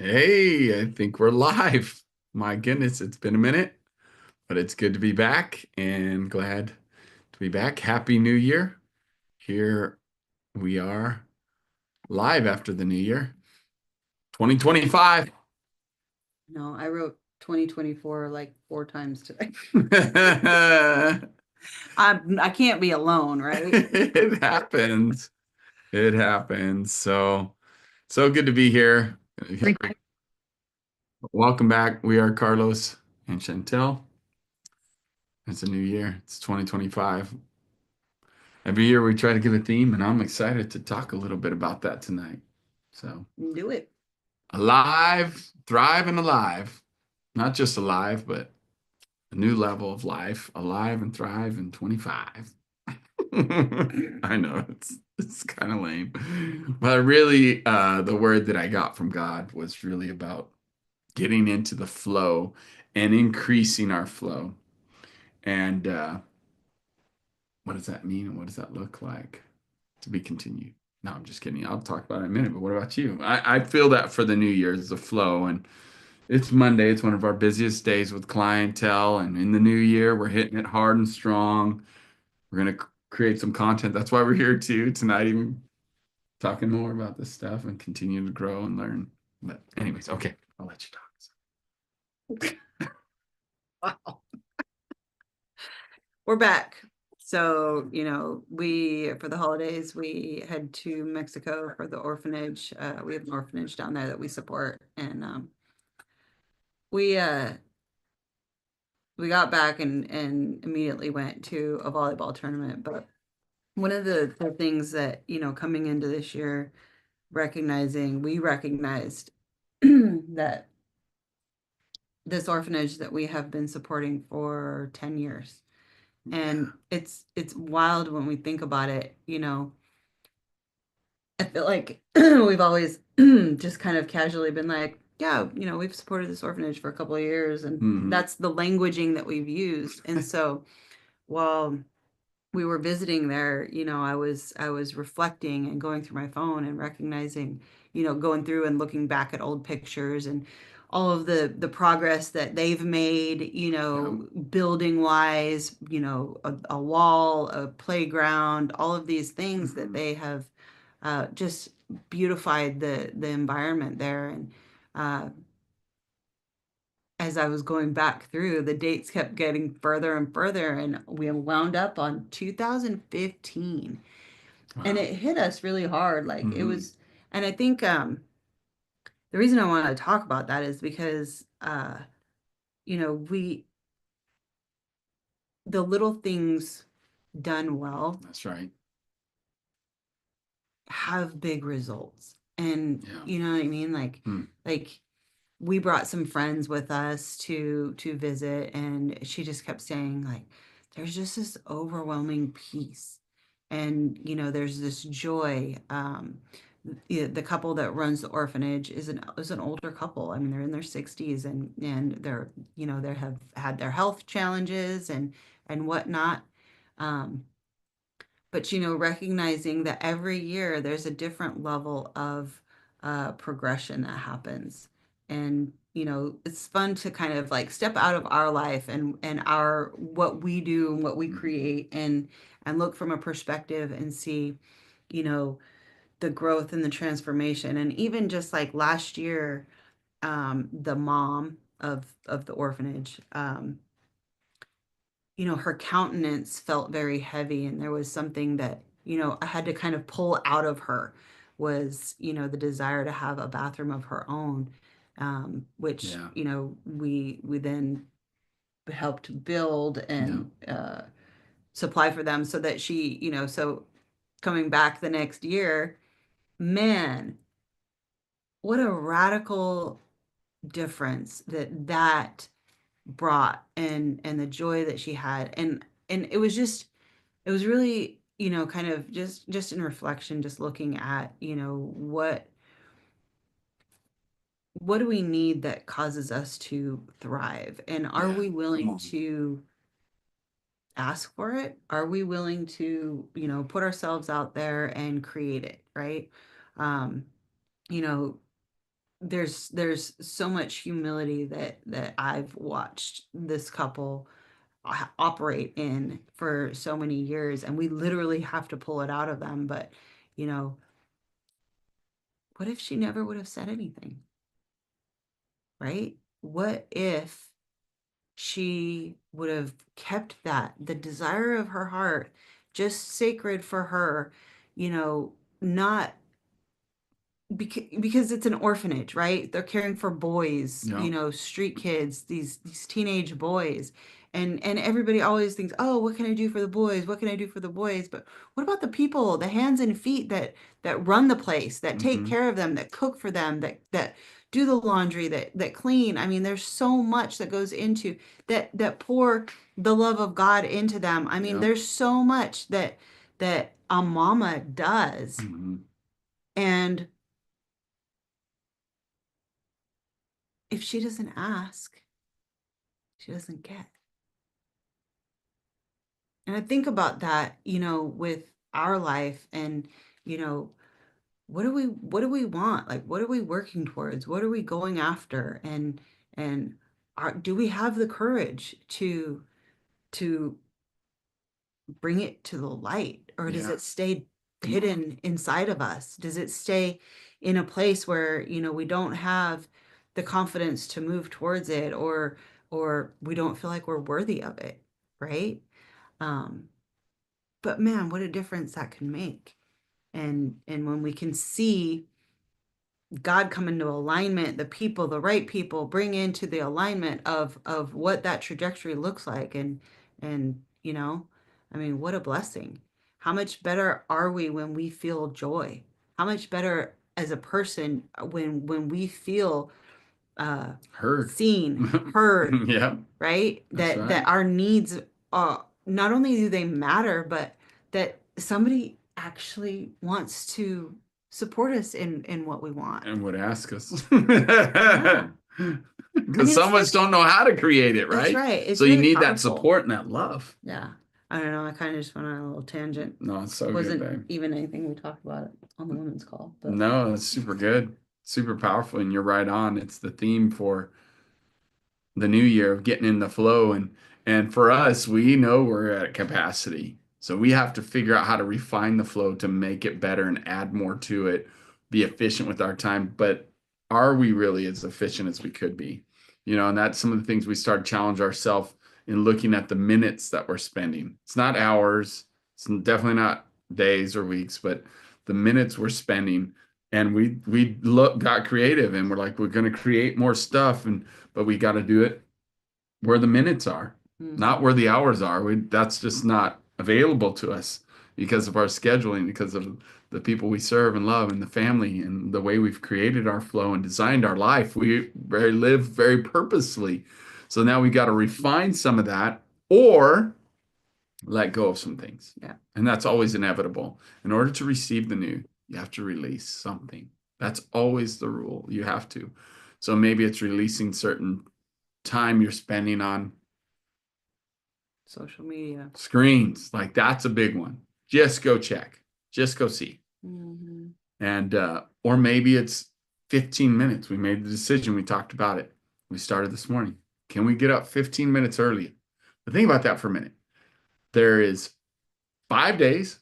Hey, I think we're live. My goodness, it's been a minute, but it's good to be back and glad to be back. Happy New Year. Here we are live after the new year, 2025. No, I wrote 2024 like 4 times today. I can't be alone, right? It happens. It happens. So good to be here. Welcome back. We are Carlos and Chantel. It's a new year. It's 2025. Every year we try to give a theme, and I'm excited to talk a little bit about that tonight. So, Do it. alive, thrive, and alive. Not just alive, but a new level of life. Alive and thrive in 25. I know it's kind of lame, but really, the word that I got from God was really about getting into the flow and increasing our flow. And what does that mean? And what does that look like? To be continued. No, I'm just kidding. I'll talk about it in a minute, but what about you? I feel that for the new year is the flow, and it's Monday. It's one of our busiest days with clientele, and in the new year, we're hitting it hard and strong. We're gonna create some content. That's why we're here too tonight, even talking more about this stuff and continue to grow and learn. But anyways, okay, I'll let you Wow. We're back. So, we, for the holidays, we head to Mexico for the orphanage. We have an orphanage down there that we support. And we uh we got back and immediately went to a volleyball tournament. But one of the things that, coming into this year, we recognized that this orphanage that we have been supporting for 10 years. talk. And it's wild when we think about it, I feel like we've always just kind of casually been like, yeah, we've supported this orphanage for a couple of years, and Hmm. that's the languaging that we've used. And so while we were visiting there, I was reflecting and going through my phone and recognizing, going through and looking back at old pictures and all of the progress that they've made, Yeah. building wise, a wall, a playground, all of these things that Mhm. they have just beautified the environment there. And uh, as I was going back through, the dates kept getting further and further, and we wound up on 2015. And Wow. it hit us really hard. Like it Hmm. was, and I think the reason I want to talk about that is because we the little things done well That's right. have big results. And Yeah. you know what I mean? Hmm. Like we brought some friends with us to visit, and she just kept saying like there's just this overwhelming peace, and there's this joy. The couple that runs the orphanage is an older couple. I mean, they're in their 60s, and they're they have had their health challenges and whatnot. um but recognizing that every year there's a different level of progression that happens. And it's fun to kind of like step out of our life and our what we do and what we Hmm. create, and look from a perspective and see you know the growth and the transformation. And even just like last year, the mom of the orphanage, her countenance felt very heavy, and there was something that, I had to kind of pull out of her, was, the desire to have a bathroom of her own, which, Yeah. we then helped build Yeah. and supply for them so that she, so coming back the next year, man, what a radical difference that brought, and the joy that she had. And it was really, kind of just in reflection, just looking at, what do we need that causes us to thrive? And are Yeah. we Come willing on. to ask for it? Are we willing to, put ourselves out there and create it, right? Um, you know, there's so much humility that I've watched this couple operate in for so many years, and we literally have to pull it out of them. But you know, what if she never would have said anything, right? What if she would have kept that, the desire of her heart, just sacred for her, not because it's an orphanage, right? They're caring for boys, Yeah. street kids, these teenage boys. And everybody always thinks, "Oh, what can I do for the boys? What can I do for the boys?" But what about the people, the hands and feet that run the place, that take Hmm. care of them, that cook for them, that do the laundry, that clean? I mean, there's so much that goes into that pour the love of God into them. I mean, Yeah. there's so much that a mama does. Hmm. And if she doesn't ask, she doesn't get. And I think about that, with our life and, you know, what do we want? Like, what are we working towards? What are we going after? And do we have the courage to bring it to the light, or does Yeah. it stay Come on. hidden inside of us? Does it stay in a place where, we don't have the confidence to move towards it, or we don't feel like we're worthy of it, right? Um, but man, what a difference that can make. And when we can see God come into alignment, the people, the right people, bring into the alignment of what that trajectory looks like, and I mean, what a blessing. How much better are we when we feel joy? How much better as a person when we feel uh Heard. seen, heard, Yeah, right? that's That right. our needs, not only do they matter, but that somebody actually wants to support us in what we want. And would ask us. Yeah. I Because mean, some of us don't know how to create it, that's right? right. So It's you really need that powerful. support and that love. Yeah. I don't know. I kind of just went on a little tangent. No, it's so good, Wasn't babe. even anything we talked about on the women's call, but No, it's super good, super powerful, and you're right on. It's the theme for the new year of getting in the flow, and for us, we know we're at capacity. So we have to figure out how to refine the flow to make it better and add more to it, be efficient with our time. But are we really as efficient as we could be? And that's some of the things we start to challenge ourselves in looking at the minutes that we're spending. It's not hours, it's definitely not days or weeks, but the minutes we're spending. And got creative, and we're like, we're going to create more stuff, but we got to do it where the minutes are, not mhm. where the hours are. That's just not available to us because of our scheduling, because of the people we serve and love, and the family, and the way we've created our flow and designed our life. We live very purposely. So now we got to refine some of that, or let go of some things. Yeah. And that's always inevitable. In order to receive the new, you have to release something. That's always the rule. You have to. So maybe it's releasing certain time you're spending on Social media. screens. Like that's a big one. Just go check. Just go see. Hmm. And or maybe it's 15 minutes. We made the decision. We talked about it. We started this morning. Can we get up 15 minutes early? But think about that for a minute. There is 5 days.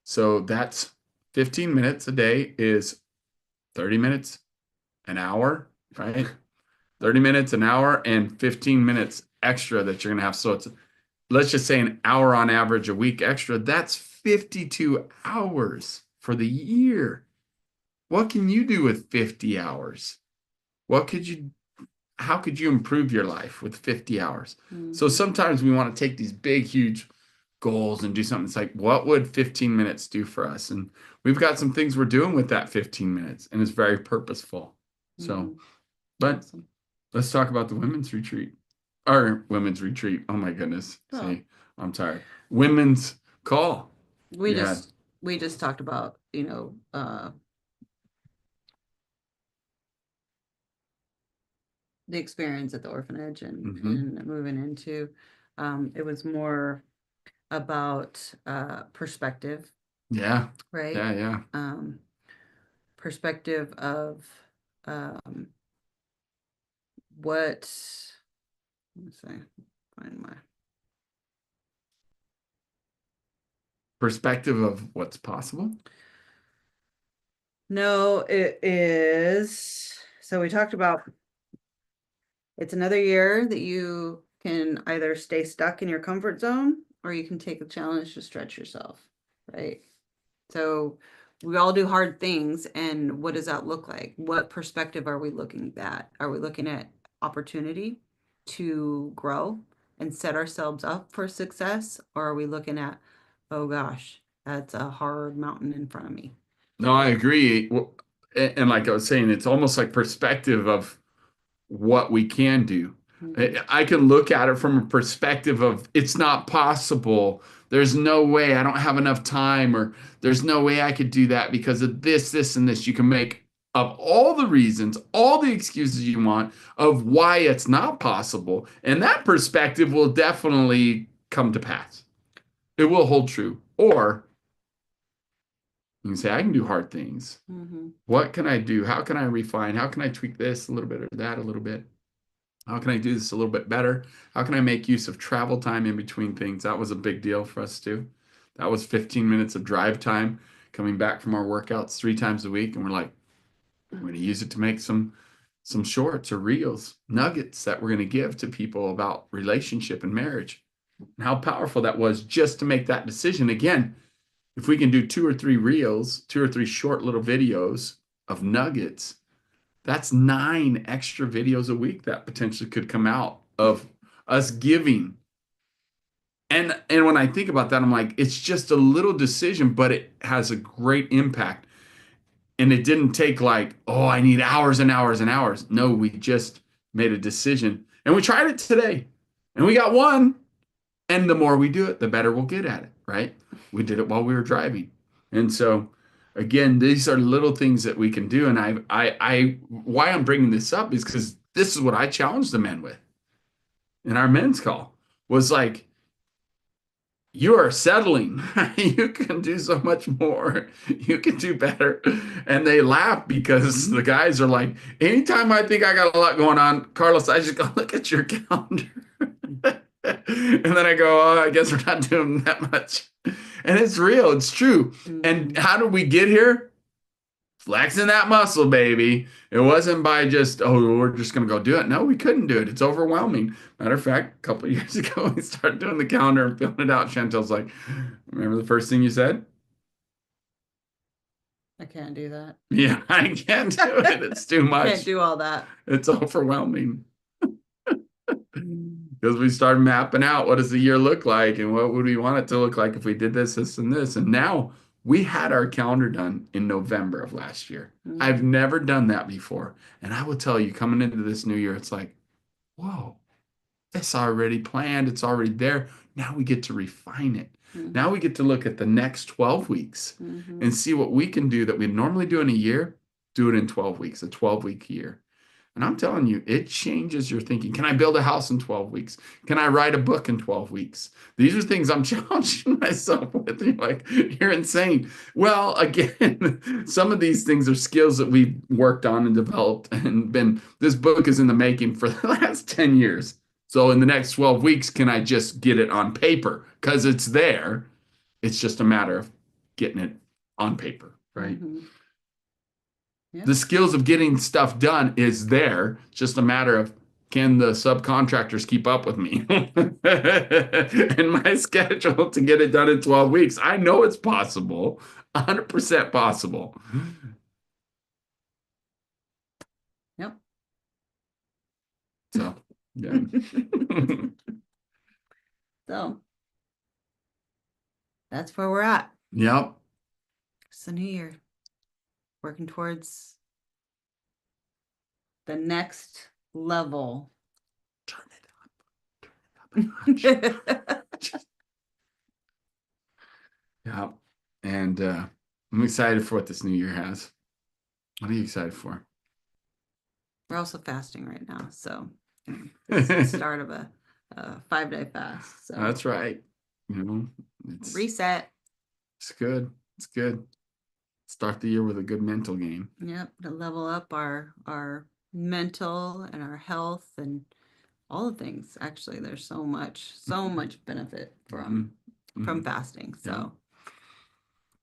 So that's 15 minutes a day is 30 minutes, an hour, right? 30 minutes, an hour, and 15 minutes extra that you're going to have. So let's just say an hour on average a week extra. That's 52 hours for the year. What can you do with 50 hours? What could you, how could you improve your life with 50 hours? So Hmm. sometimes we want to take these big, huge goals and do something. It's like, what would 15 minutes do for us? And we've got some things we're doing with that 15 minutes, and it's very purposeful. So, Hmm. but Awesome. let's talk about the women's retreat. Our women's retreat. Oh my goodness. Well, See, I'm tired. Women's call. we You had. just we just talked about, the experience at the orphanage and Hmm. and moving into, it was more about perspective, Yeah. right? Yeah. Yeah. um Perspective of what, let's see, find my, Perspective of what's possible. no, it is, so we talked about it's another year that you can either stay stuck in your comfort zone or you can take a challenge to stretch yourself, right? So we all do hard things, and what does that look like? What perspective are we looking at? Are we looking at opportunity to grow and set ourselves up for success? Or are we looking at, oh gosh, that's a hard mountain in front of me? No, I agree. And like I was saying, it's almost like perspective of what we can do. Mhm. I can look at it from a perspective of it's not possible. There's no way. I don't have enough time, or there's no way I could do that because of this, this, and this. You can make up all the reasons, all the excuses you want of why it's not possible. And that perspective will definitely come to pass. It will hold true. Or you can say, I can do hard things. Mhm. What can I do? How can I refine? How can I tweak this a little bit or that a little bit? How can I do this a little bit better? How can I make use of travel time in between things? That was a big deal for us too. That was 15 minutes of drive time coming back from our workouts 3 times a week. And we're like, we're going to use it to make some shorts or reels, nuggets that we're going to give to people about relationship and marriage. And how powerful that was just to make that decision. Again, if we can do 2 or 3 reels, 2 or 3 short little videos of nuggets, that's 9 extra videos a week that potentially could come out of us giving. And when I think about that, I'm like, it's just a little decision, but it has a great impact. And it didn't take like, oh, I need hours and hours and hours. No, we just made a decision. And we tried it today. And we got one. And the more we do it, the better we'll get at it, right? We did it while we were driving. And so again, these are little things that we can do. And why I'm bringing this up is because this is what I challenged the men with in our men's call was like, you are settling. You can do so much more. You can do better. And they laugh because the guys are like, anytime I think I got a lot going on, Carlos, I just go look at your calendar. And then I go, oh, I guess we're not doing that much. And it's real, it's true. And Mhm. how did we get here? Flexing that muscle, baby. It wasn't by just, oh, we're just going to go do it. No, we couldn't do it. It's overwhelming. Matter of fact, a couple of years ago, we started doing the calendar and filling it out. Chantel's like, remember the first thing you said? I can't do that. Yeah, I can't do it. It's too Can't much. do all that. It's overwhelming. Because we started mapping out what does the year look like and what would we want it to look like if we did this, this, and this. And now we had our calendar done in November of last year. I've Mhm. never done that before. And I will tell you, coming into this new year, it's like, whoa, it's already planned. It's already there. Now we get to refine it. Now Mhm. we get to look at the next 12 weeks and Mhm. see what we can do that we normally do in a year, do it in 12 weeks, a 12-week year. And I'm telling you, it changes your thinking. Can I build a house in 12 weeks? Can I write a book in 12 weeks? These are things I'm challenging myself with. You're like, you're insane. Well, again, some of these things are skills that we've worked on and developed and been, this book is in the making for the last 10 years. So in the next 12 weeks, can I just get it on paper? Because it's there. It's just a matter of getting it on paper, right? Mhm. The Yep. skills of getting stuff done is there. It's just a matter of can the subcontractors keep up with me and my schedule to get it done in 12 weeks? I know it's possible, 100% possible. Yep. So, yeah. So that's where we're at. Yep. It's the new year. Working towards the next level. Turn it up. Turn it up a notch. Yeah. And I'm excited for what this new year has. What are you excited for? We're also fasting right now, so this is the start of a 5-day fast. So That's right. You know, it's reset. it's good. It's good. Start the year with a good mental game. Yep, to level up our mental and our health and all the things. Actually, there's so much benefit Mhm. from Mhm. fasting. Yeah. So,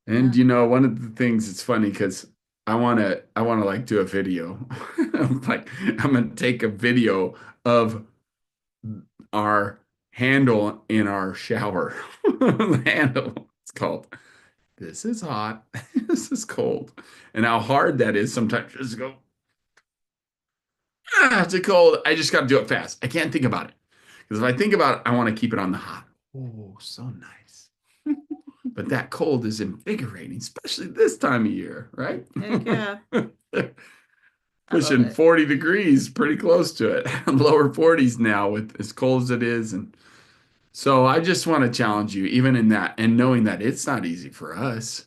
And yeah. you know, one of the things it's funny because I wanna like do a video. Like I'm gonna take a video of our handle in our shower. The handle. It's called This is hot. This is cold. And how hard that is sometimes just go, it's a cold. I just gotta do it fast. I can't think about it. Because if I think about it, I want to keep it on the hot. Oh, so nice. But that cold is invigorating, especially this time of year, right? Heck yeah. I love Pushing it. 40 degrees, pretty close to it. Lower 40s now with as cold as it is. And so I just want to challenge you, even in that, and knowing that it's not easy for us.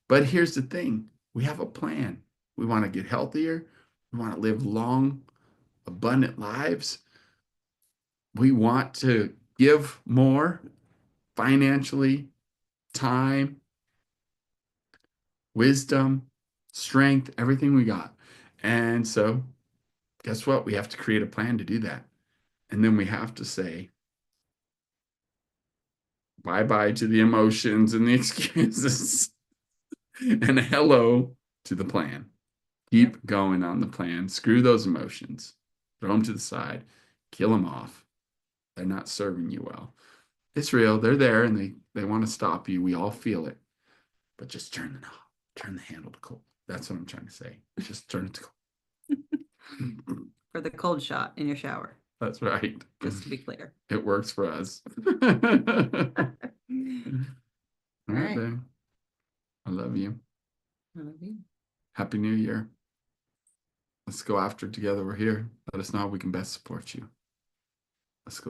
But here's the thing, we have a plan. We want to get healthier. We want to live long, abundant lives. We want to give more financially, time, wisdom, strength, everything we got. And so, guess what? We have to create a plan to do that. And then we have to say bye bye to the emotions and the excuses and hello to the plan. Yep. Keep going on the plan. Screw those emotions, throw them to the side, kill them off. They're not serving you well. It's real. They're there and they want to stop you. We all feel it. But just turn the knob, turn the handle to cold. That's what I'm trying to say. Just turn it to cold. For the cold shot in your shower, That's right. just to be clear. It works for us. All All right, right. then. I love you. I love you. Happy New Year. Let's go after it together. We're here. Let us know how we can best support you. Let's go.